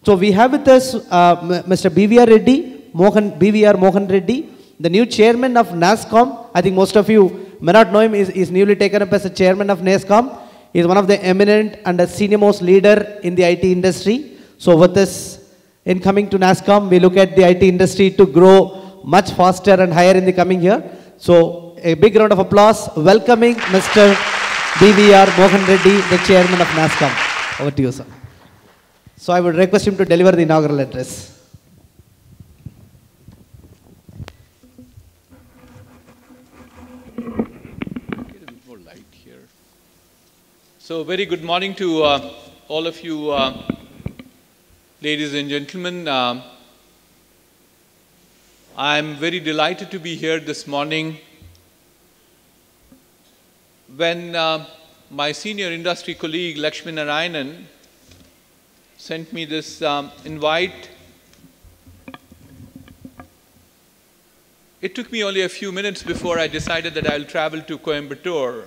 So we have with us Mr. BVR Reddy, BVR Mohan Reddy, the new chairman of NASSCOM. I think most of you may not know him. He's newly taken up as a chairman of NASSCOM. He is one of the eminent and the senior most leader in the IT industry. So with this, in coming to NASSCOM, we look at the IT industry to grow much faster and higher in the coming year. So a big round of applause welcoming Mr. BVR Mohan Reddy, the chairman of NASSCOM. Over to you, sir. So I would request him to deliver the inaugural address. So very good morning to all of you, ladies and gentlemen. I'm very delighted to be here this morning. When my senior industry colleague Lakshmi Narayanan sent me this invite, it took me only a few minutes before I decided that I'll travel to Coimbatore,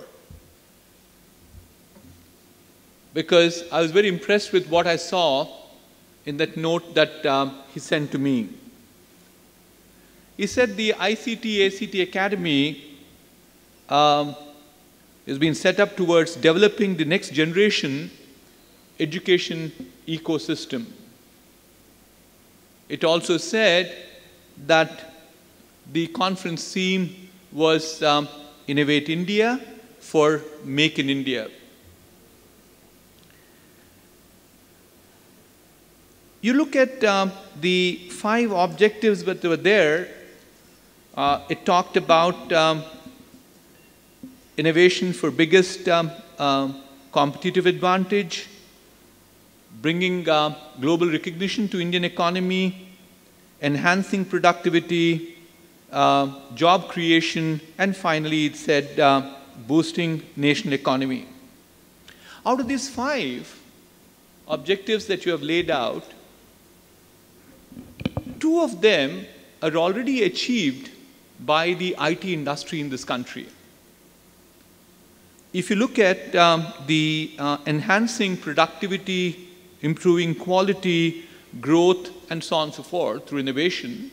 because I was very impressed with what I saw in that note that he sent to me. He said the ICTACT Academy has been set up towards developing the next generation education ecosystem. It also said that the conference theme was Innovate India for Make in India. You look at the 5 objectives that were there. It talked about innovation for biggest competitive advantage, bringing global recognition to Indian economy, enhancing productivity, job creation, and finally it said boosting national economy. Out of these 5 objectives that you have laid out, 2 of them are already achieved by the IT industry in this country. If you look at the enhancing productivity, improving quality, growth, and so on and so forth through innovation,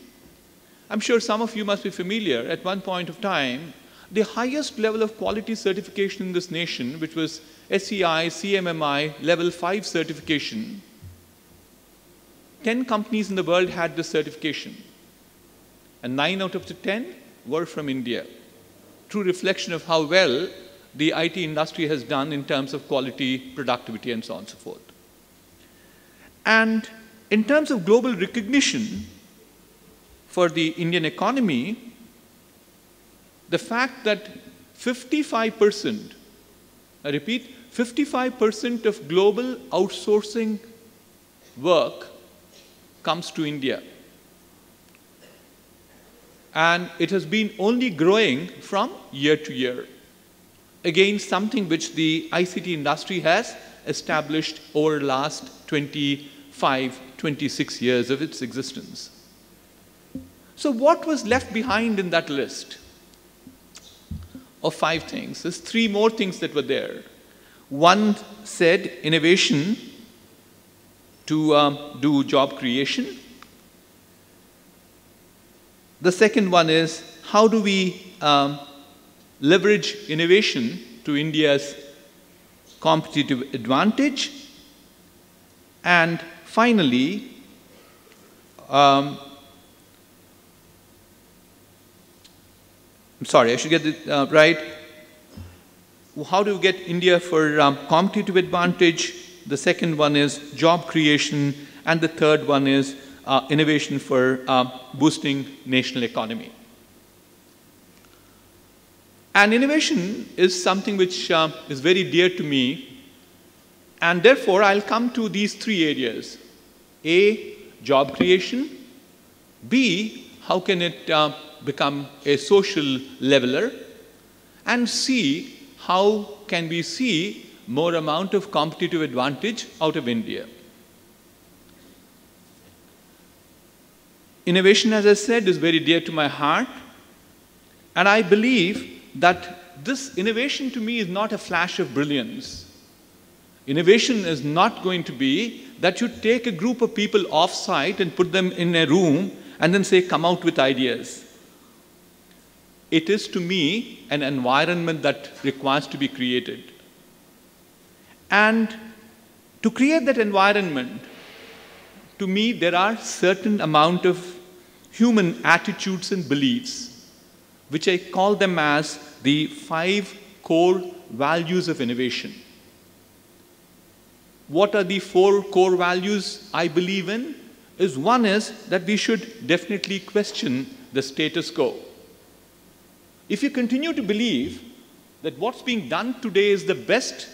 I'm sure some of you must be familiar. At one point of time, the highest level of quality certification in this nation, which was SEI, CMMI, level 5 certification, 10 companies in the world had this certification, and 9 out of the 10 were from India. True reflection of how well the IT industry has done in terms of quality, productivity, and so on and so forth. And in terms of global recognition for the Indian economy, the fact that 55%, I repeat, 55% of global outsourcing work comes to India. And it has been only growing from year to year. Again, something which the ICT industry has established over the last 25, 26 years of its existence. So what was left behind in that list of 5 things? There's 3 more things that were there. One said innovation to do job creation. The second one is how do we leverage innovation to India's competitive advantage. And finally, I'm sorry, I should get it right. How do we get India for competitive advantage? The second one is job creation, and the third one is innovation for boosting national economy. And innovation is something which is very dear to me, and therefore I'll come to these 3 areas. A, job creation. B, how can it become a social leveler? And C, how can we see more amount of competitive advantage out of India? Innovation, as I said, is very dear to my heart, and I believe that this innovation to me is not a flash of brilliance. Innovation is not going to be that you take a group of people off-site and put them in a room and then say, come out with ideas. It is, to me, an environment that requires to be created. And to create that environment, to me, there are certain amount of human attitudes and beliefs, which I call them as the 5 core values of innovation. What are the 4 core values I believe in? One is that we should definitely question the status quo. If you continue to believe that what's being done today is the best,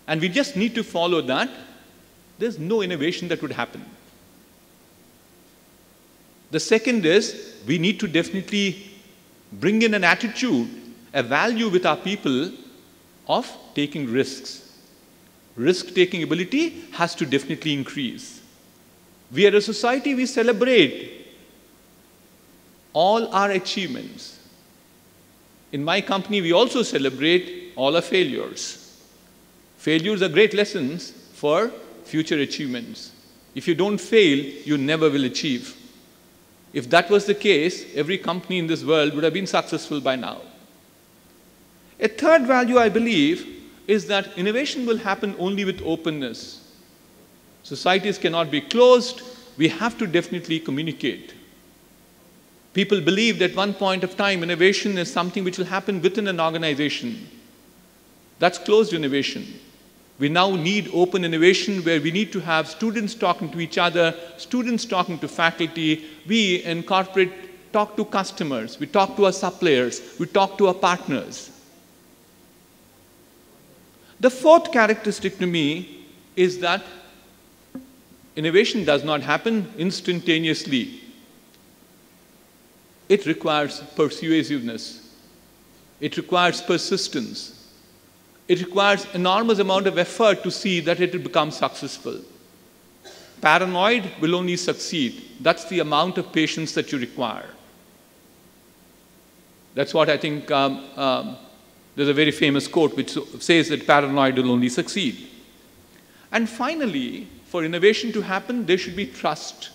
and we just need to follow that, there's no innovation that would happen. The second is, we need to definitely bring in an attitude, a value with our people of taking risks. Risk-taking ability has to definitely increase. We are a society, we celebrate all our achievements. In my company, we also celebrate all our failures. Failures are great lessons for future achievements. If you don't fail, you never will achieve. If that was the case, every company in this world would have been successful by now. A third value, I believe, is that innovation will happen only with openness. Societies cannot be closed. We have to definitely communicate. People believed at one point of time innovation is something which will happen within an organization. That's closed innovation. We now need open innovation where we need to have students talking to each other, students talking to faculty. We in corporate talk to customers, we talk to our suppliers, we talk to our partners. The fourth characteristic to me is that innovation does not happen instantaneously. It requires persuasiveness. It requires persistence. It requires enormous amount of effort to see that it will become successful. Paranoid will only succeed. That's the amount of patience that you require. That's what I think, there's a very famous quote which says that paranoid will only succeed. And finally, for innovation to happen, there should be trust.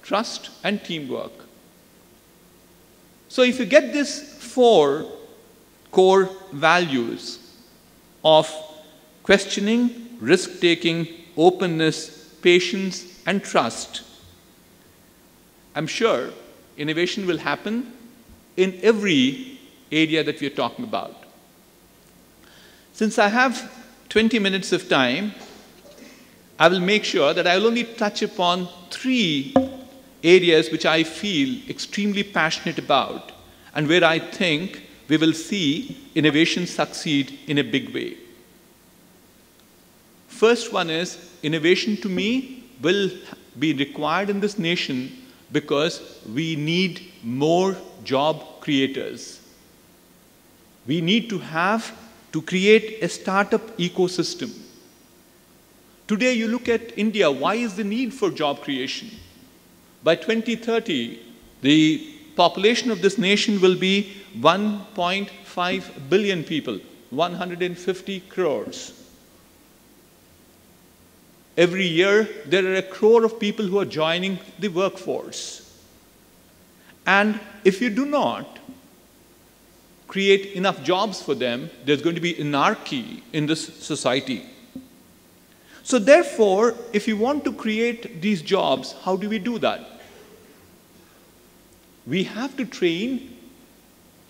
Trust and teamwork. So if you get these 4 core values of questioning, risk-taking, openness, patience, and trust, I'm sure innovation will happen in every area that we are talking about. Since I have 20 minutes of time, I will make sure that I will only touch upon 3 areas which I feel extremely passionate about and where I think we will see innovation succeed in a big way. First one is, innovation to me will be required in this nation because we need more job creators. We need to create a startup ecosystem. Today you look at India, why is the need for job creation? By 2030, the population of this nation will be 1.5 billion people, 150 crores. Every year, there are 1 crore of people who are joining the workforce. And if you do not create enough jobs for them, there's going to be anarchy in this society. So therefore, if you want to create these jobs, how do we do that? We have to train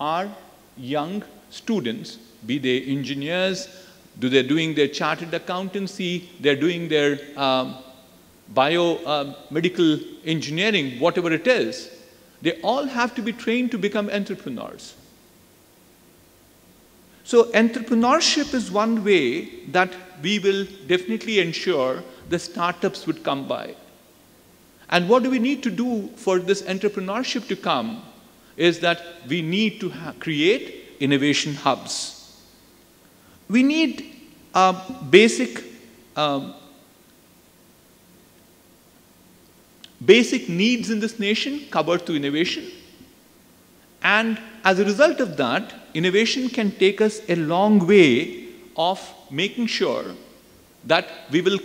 our young students, be they engineers, they're doing their chartered accountancy, they're doing their biomedical engineering, whatever it is. They all have to be trained to become entrepreneurs. So entrepreneurship is one way that we will definitely ensure the startups would come by. And what do we need to do for this entrepreneurship to come is that we need to create innovation hubs. We need basic needs in this nation covered through innovation. And as a result of that, innovation can take us a long way of making sure that we will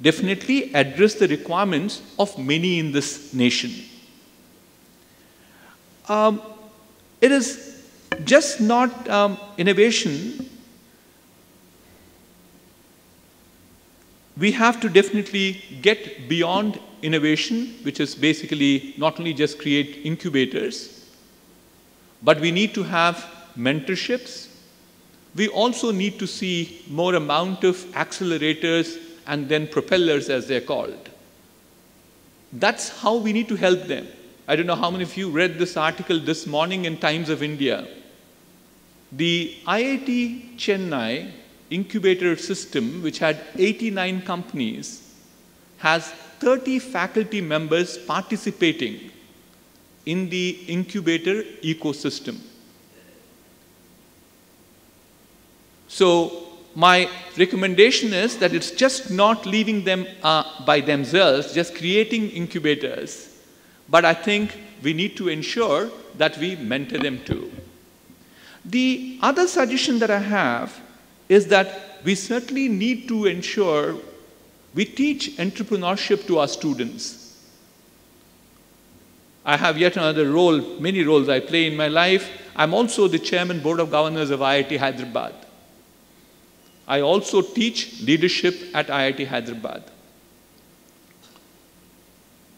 definitely address the requirements of many in this nation. It is just not innovation. We have to definitely get beyond innovation, which is basically not only just create incubators, but we need to have mentorships. We also need to see more amount of accelerators and then propellers, as they're called. That's how we need to help them. I don't know how many of you read this article this morning in Times of India. The IIT Chennai incubator system, which had 89 companies, has 30 faculty members participating in the incubator ecosystem. So my recommendation is that it's just not leaving them by themselves, just creating incubators, but I think we need to ensure that we mentor them too. The other suggestion that I have is that we certainly need to ensure we teach entrepreneurship to our students. I have yet another role, many roles I play in my life. I'm also the Chairman Board of Governors of IIT Hyderabad. I also teach leadership at IIT Hyderabad.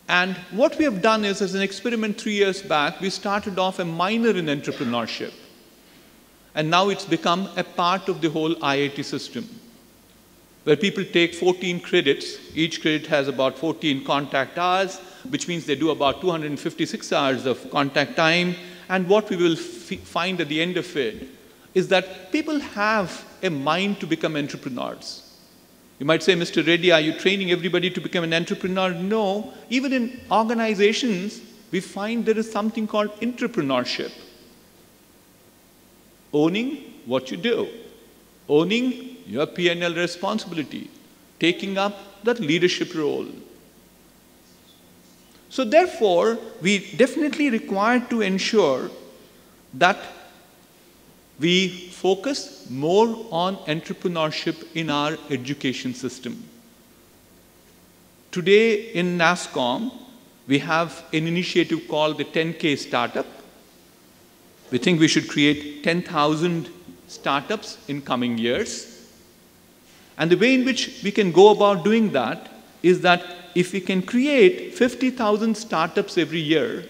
And what we have done is, as an experiment 3 years back, we started off a minor in entrepreneurship. And now it's become a part of the whole IIT system, where people take 14 credits. Each credit has about 14 contact hours, which means they do about 256 hours of contact time. And what we will find at the end of it is that people have a mind to become entrepreneurs. You might say, Mr. Reddy, are you training everybody to become an entrepreneur? No. Even in organizations, we find there is something called entrepreneurship. Owning what you do, owning your P&L responsibility, taking up that leadership role. So therefore, we definitely require to ensure that we focus more on entrepreneurship in our education system. Today in NASSCOM, we have an initiative called the 10K Startup. We think we should create 10,000 startups in coming years. And the way in which we can go about doing that is that if we can create 50,000 startups every year,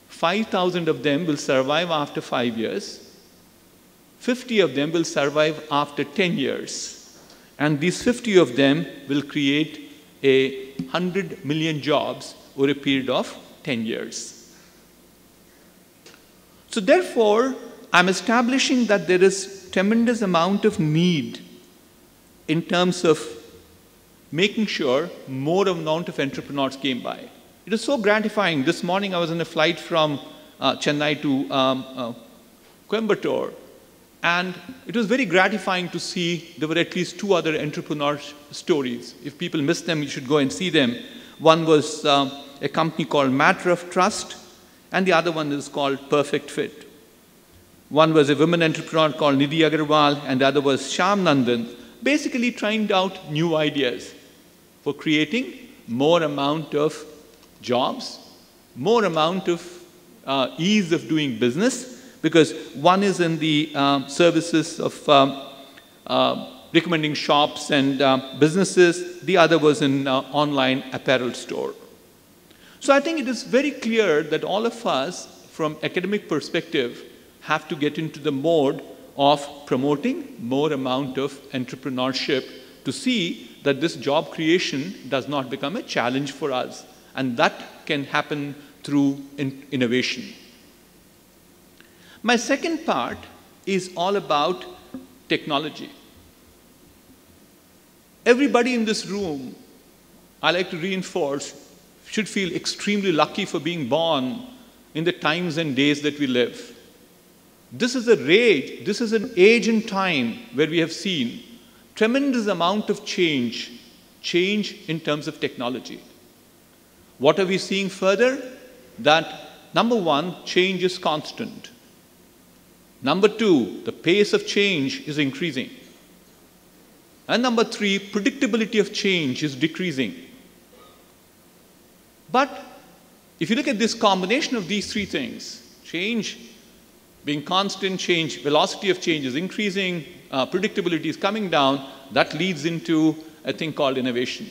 5,000 of them will survive after 5 years, 50 of them will survive after 10 years, and these 50 of them will create 100 million jobs over a period of 10 years. So therefore, I'm establishing that there is tremendous amount of need in terms of making sure more amount of entrepreneurs came by. It is so gratifying. This morning I was on a flight from Chennai to Coimbatore, and it was very gratifying to see there were at least 2 other entrepreneur stories. If people missed them, you should go and see them. One was a company called Matter of Trust, and the other one is called Perfect Fit. One was a women entrepreneur called Nidhi Agarwal, and the other was Sham Nandan, basically trying out new ideas for creating more amount of jobs, more amount of ease of doing business, because one is in the services of recommending shops and businesses, the other was in online apparel store. So I think it is very clear that all of us, from academic perspective, have to get into the mode of promoting more amount of entrepreneurship to see that this job creation does not become a challenge for us. And that can happen through innovation. My second part is all about technology. Everybody in this room, I like to reinforce, should feel extremely lucky for being born in the times and days that we live. This is an age and time where we have seen tremendous amount of change in terms of technology. What are we seeing further? That number one, change is constant. Number two, the pace of change is increasing. And number three, predictability of change is decreasing. But if you look at this combination of these three things, change being constant, change, velocity of change is increasing, predictability is coming down, that leads into a thing called innovation.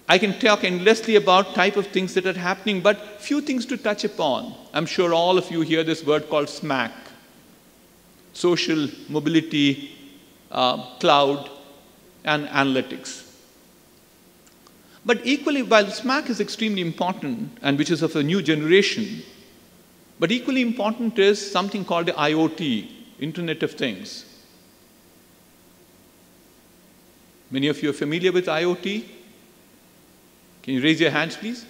I can talk endlessly about type of things that are happening, but few things to touch upon. I'm sure all of you hear this word called SMAC, social, mobility, cloud, and analytics. But equally, while SMAC is extremely important, and which is of a new generation, but equally important is something called the IoT, Internet of Things. Many of you are familiar with IoT? Can you raise your hands, please?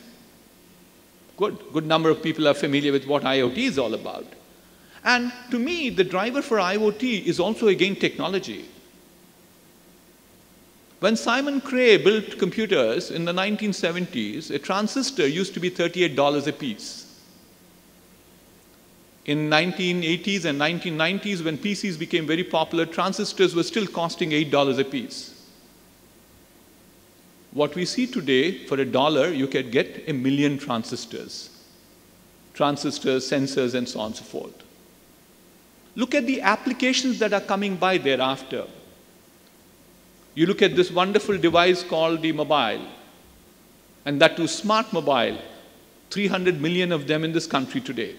Good number of people are familiar with what IoT is all about. And to me, the driver for IoT is also again technology. When Simon Cray built computers in the 1970s, a transistor used to be $38 a piece. In 1980s and 1990s, when PCs became very popular, transistors were still costing $8 a piece. What we see today, for $1, you can get 1 million transistors. Transistors, sensors, and so on and so forth. Look at the applications that are coming by thereafter. You look at this wonderful device called the mobile, and that too smart mobile, 300 million of them in this country today.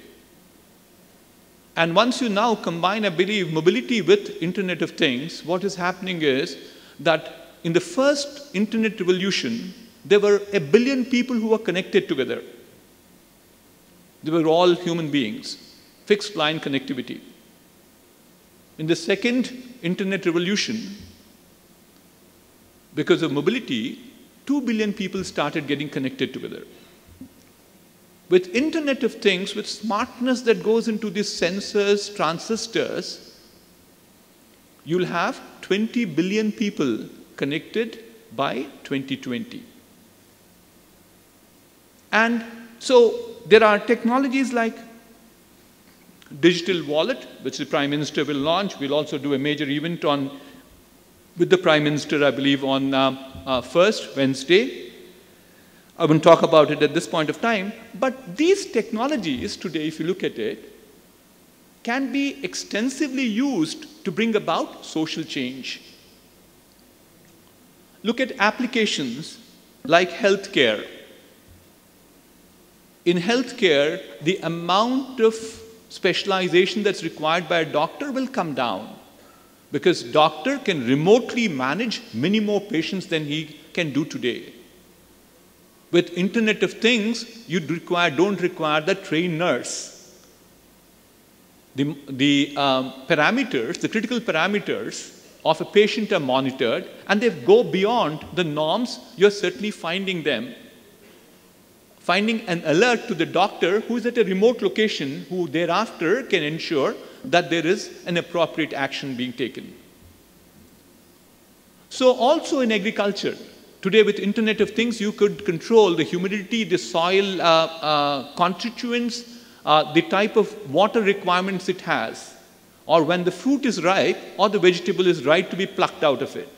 And once you now combine, I believe, mobility with Internet of Things, what is happening is that in the first Internet revolution, there were 1 billion people who were connected together. They were all human beings, fixed line connectivity. In the second Internet revolution, because of mobility, 2 billion people started getting connected together. With Internet of Things, with smartness that goes into these sensors, transistors, you'll have 20 billion people connected by 2020. And so there are technologies like digital wallet, which the Prime Minister will launch. We'll also do a major event with the Prime Minister, I believe, on first Wednesday. I won't talk about it at this point of time, but these technologies today, if you look at it, can be extensively used to bring about social change. Look at applications like healthcare. In healthcare, the amount of specialization that's required by a doctor will come down, because doctor can remotely manage many more patients than he can do today. With Internet of Things, you don't require the trained nurse. The parameters, the critical parameters of a patient are monitored, and they go beyond the norms. You're certainly finding them. Finding an alert to the doctor who is at a remote location, who thereafter can ensure that there is an appropriate action being taken. So also in agriculture, today with Internet of Things, you could control the humidity, the soil constituents, the type of water requirements it has, or when the fruit is ripe or the vegetable is right to be plucked out of it.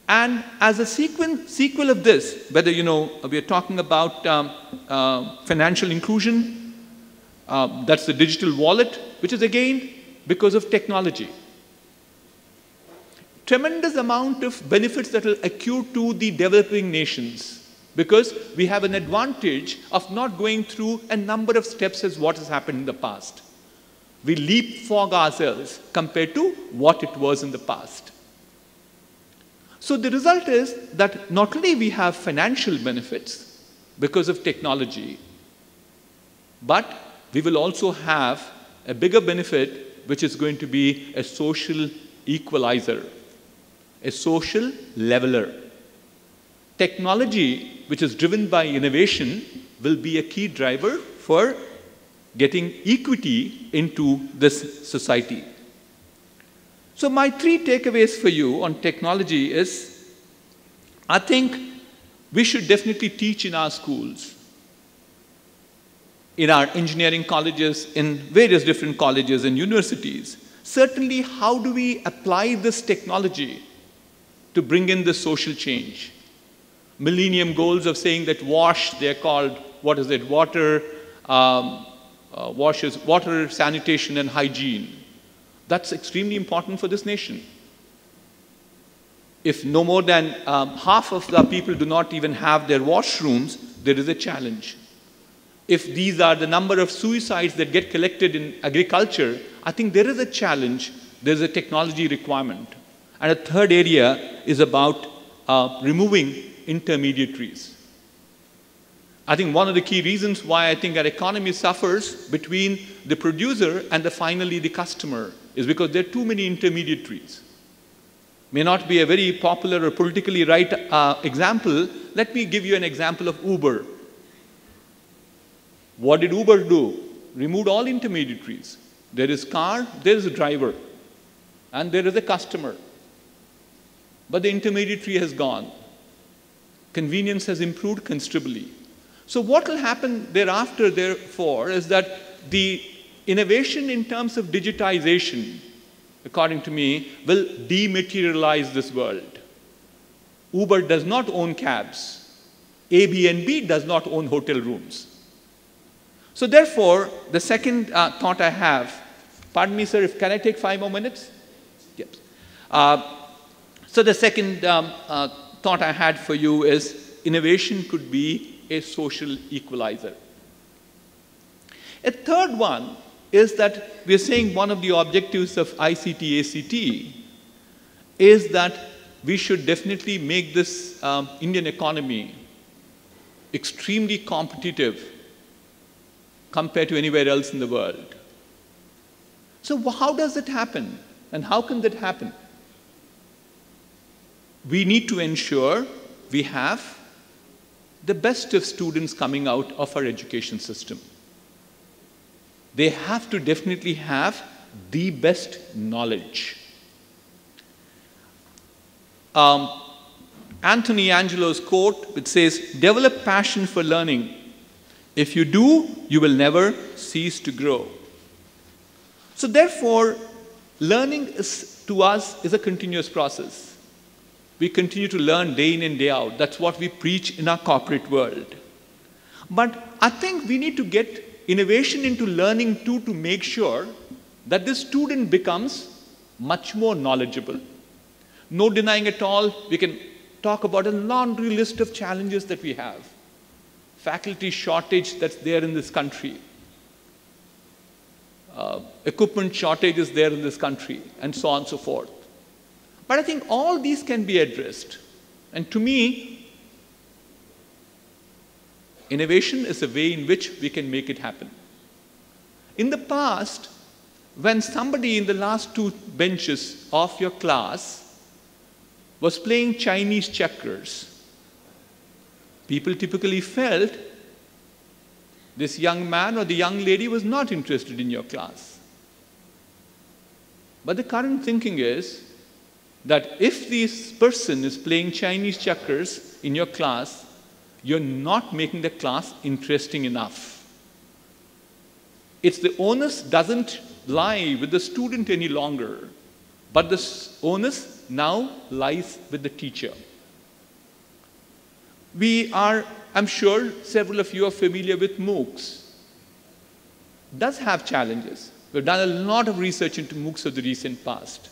And as a sequel of this, whether we are talking about financial inclusion, that's the digital wallet, which is again because of technology. Tremendous amount of benefits that will accrue to the developing nations, because we have an advantage of not going through a number of steps as what has happened in the past. We leapfrog ourselves compared to what it was in the past. So the result is that not only we have financial benefits because of technology, but we will also have a bigger benefit, which is going to be a social equalizer, a social leveler. Technology, which is driven by innovation, will be a key driver for getting equity into this society. So my 3 takeaways for you on technology is, I think we should definitely teach in our schools. in our engineering colleges, in various different colleges and universities. Certainly, how do we apply this technology to bring in the social change? Millennium goals of saying that WASH, they're called, what is it, water, WASH is water, sanitation, and hygiene. That's extremely important for this nation. If no more than half of the people do not even have their washrooms, there is a challenge. If these are the number of suicides that get collected in agriculture, I think there is a challenge, there is a technology requirement. And a third area is about removing intermediaries. I think one of the key reasons why I think our economy suffers between the producer and finally the customer is because there are too many intermediaries. May not be a very popular or politically right example. Let me give you an example of Uber. What did Uber do? Removed all intermediaries. There is car, there is a driver, and there is a customer. But the intermediary has gone. Convenience has improved considerably. So what will happen thereafter, therefore, is that the innovation in terms of digitization, according to me, will dematerialize this world. Uber does not own cabs. Airbnb does not own hotel rooms. So therefore, the second thought I have, pardon me, sir, can I take 5 more minutes? Yes. So the second thought I had for you is innovation could be a social equalizer. A third one is that we are saying one of the objectives of ICTACT is that we should definitely make this Indian economy extremely competitive compared to anywhere else in the world. So how does it happen? And how can that happen? We need to ensure we have the best of students coming out of our education system. They have to definitely have the best knowledge. Anthony Angelo's quote, which says, "Develop passion for learning. If you do, you will never cease to grow." So therefore, learning to us is a continuous process. We continue to learn day in and day out. That's what we preach in our corporate world. But I think we need to get innovation into learning too, to make sure that the student becomes much more knowledgeable. No denying at all, we can talk about a laundry list of challenges that we have. Faculty shortage that's there in this country. Equipment shortage is there in this country, and so on and so forth. But I think all these can be addressed. And to me, innovation is a way in which we can make it happen. In the past, when somebody in the last 2 benches of your class was playing Chinese checkers, people typically felt this young man or the young lady was not interested in your class. But the current thinking is that if this person is playing Chinese checkers in your class, you're not making the class interesting enough. It's the onus doesn't lie with the student any longer, but the onus now lies with the teacher. I'm sure several of you are familiar with MOOCs. It does have challenges. We've done a lot of research into MOOCs of the recent past.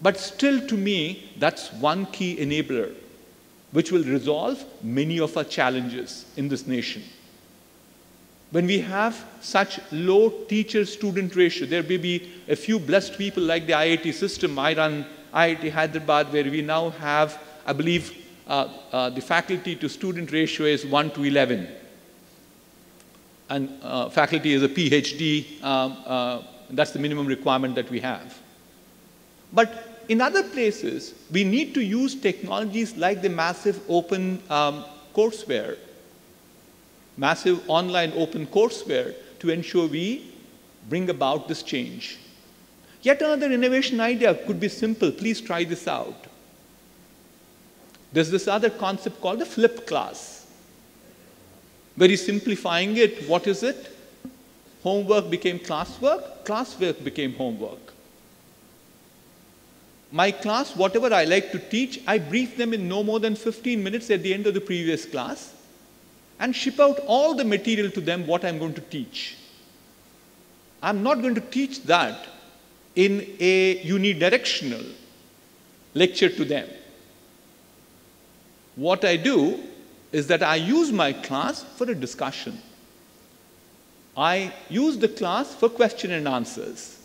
But still, to me, that's one key enabler which will resolve many of our challenges in this nation. When we have such low teacher-student ratio, there may be a few blessed people like the IIT system. I run IIT Hyderabad, where we now have, I believe, the faculty-to-student ratio is 1 to 11. And faculty is a PhD. That's the minimum requirement that we have. But in other places, we need to use technologies like the massive open courseware, massive online open courseware to ensure we bring about this change. Yet another innovation idea could be simple. Please try this out. There's this other concept called the flipped class, Very simplifying it, what is it? Homework became classwork, classwork became homework. My class, whatever I like to teach, I brief them in no more than 15 minutes at the end of the previous class and ship out all the material to them what I'm going to teach. I'm not going to teach that in a unidirectional lecture to them. What I do is that I use my class for a discussion. I use the class for question and answers.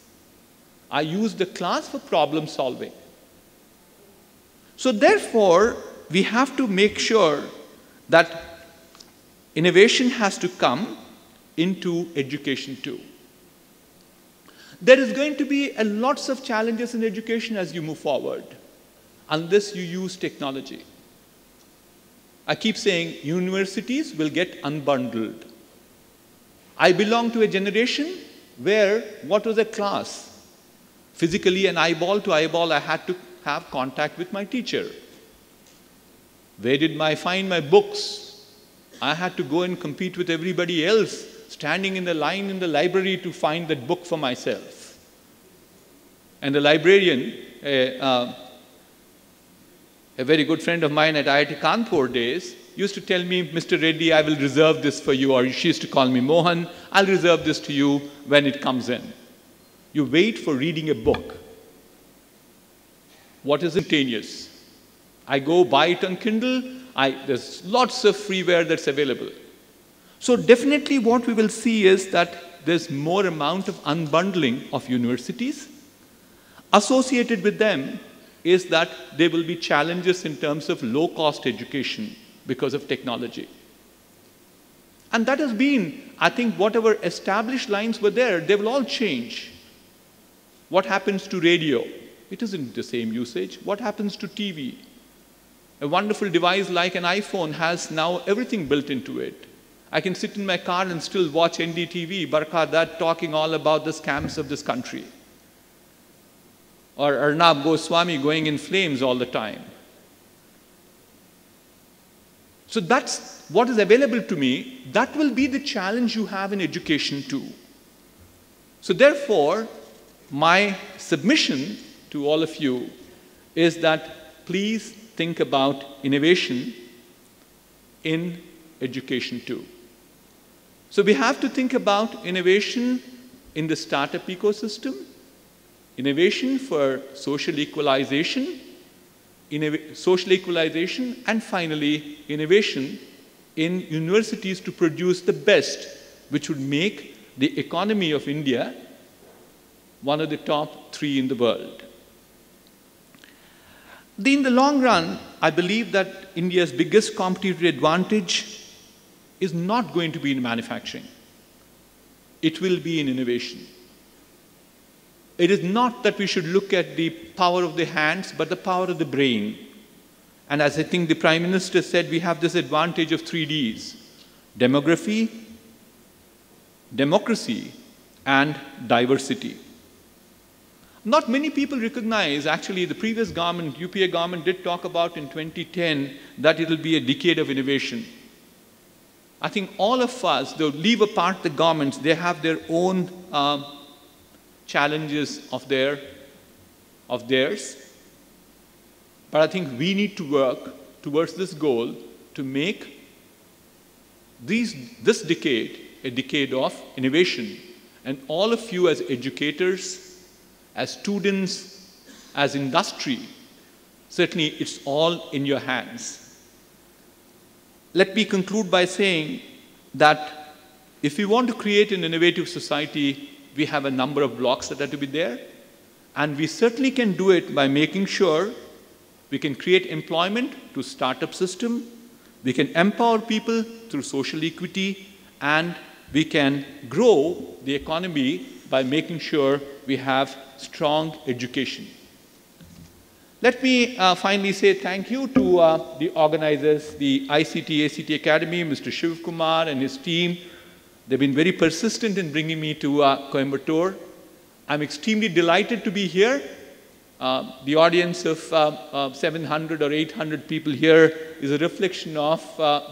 I use the class for problem solving. So therefore, we have to make sure that innovation has to come into education too. There is going to be lots of challenges in education as you move forward, unless you use technology. I keep saying universities will get unbundled. I belong to a generation where what was a class? Physically and eyeball to eyeball, I had to have contact with my teacher. Where did I find my books? I had to go and compete with everybody else, standing in the line in the library to find that book for myself. And the librarian, a very good friend of mine at IIT Kanpur days, used to tell me, Mr. Reddy, I will reserve this for you, or she used to call me Mohan, I'll reserve this to you when it comes in. You wait for reading a book. What is instantaneous? I go buy it on Kindle, there's lots of freeware that's available. So definitely what we will see is that there's more amount of unbundling of universities. Associated with them is that there will be challenges in terms of low-cost education because of technology. And that has been, I think, whatever established lines were there, they will all change. What happens to radio? It isn't the same usage. What happens to TV? A wonderful device like an iPhone has now everything built into it. I can sit in my car and still watch NDTV, Barkha Dutt talking all about the scams of this country. Or Arnab Goswami going in flames all the time. So that's what is available to me. That will be the challenge you have in education too. So therefore, my submission to all of you is that please think about innovation in education too. So we have to think about innovation in the startup ecosystem, innovation for social equalization, and finally, innovation in universities to produce the best, which would make the economy of India one of the top 3 in the world. In the long run, I believe that India's biggest competitive advantage is not going to be in manufacturing. It will be in innovation. It is not that we should look at the power of the hands, but the power of the brain. And as I think the Prime Minister said, we have this advantage of 3 Ds: demography, democracy, and diversity. Not many people recognize, actually, the previous government, UPA government, did talk about in 2010 that it will be a decade of innovation. I think all of us, though leave apart the governments, they have their own challenges of theirs. But I think we need to work towards this goal to make this decade a decade of innovation. And all of you as educators, as students, as industry, certainly it's all in your hands. Let me conclude by saying that if we want to create an innovative society, we have a number of blocks that are to be there. And we certainly can do it by making sure we can create employment through startup system, we can empower people through social equity, and we can grow the economy by making sure we have strong education. Let me finally say thank you to the organizers, the ICT Academy, Mr. Shiv Kumar and his team. They've been very persistent in bringing me to Coimbatore. I'm extremely delighted to be here. The audience of 700 or 800 people here is a reflection of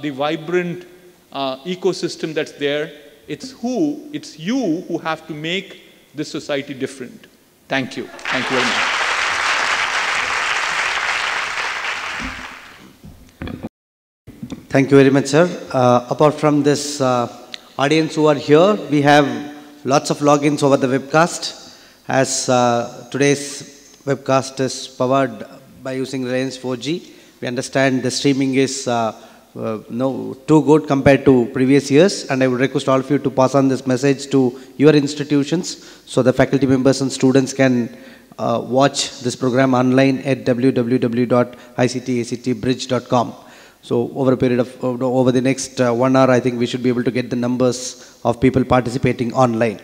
the vibrant ecosystem that's there. It's you who have to make this society different. Thank you. Thank you very much. Thank you very much, sir. Apart from this audience who are here, we have lots of logins over the webcast. As today's webcast is powered by using Reliance 4G, we understand the streaming is too good compared to previous years, and I would request all of you to pass on this message to your institutions so the faculty members and students can watch this program online at www.ictactbridge.com. So over a period of, over the next 1 hour, I think we should be able to get the numbers of people participating online.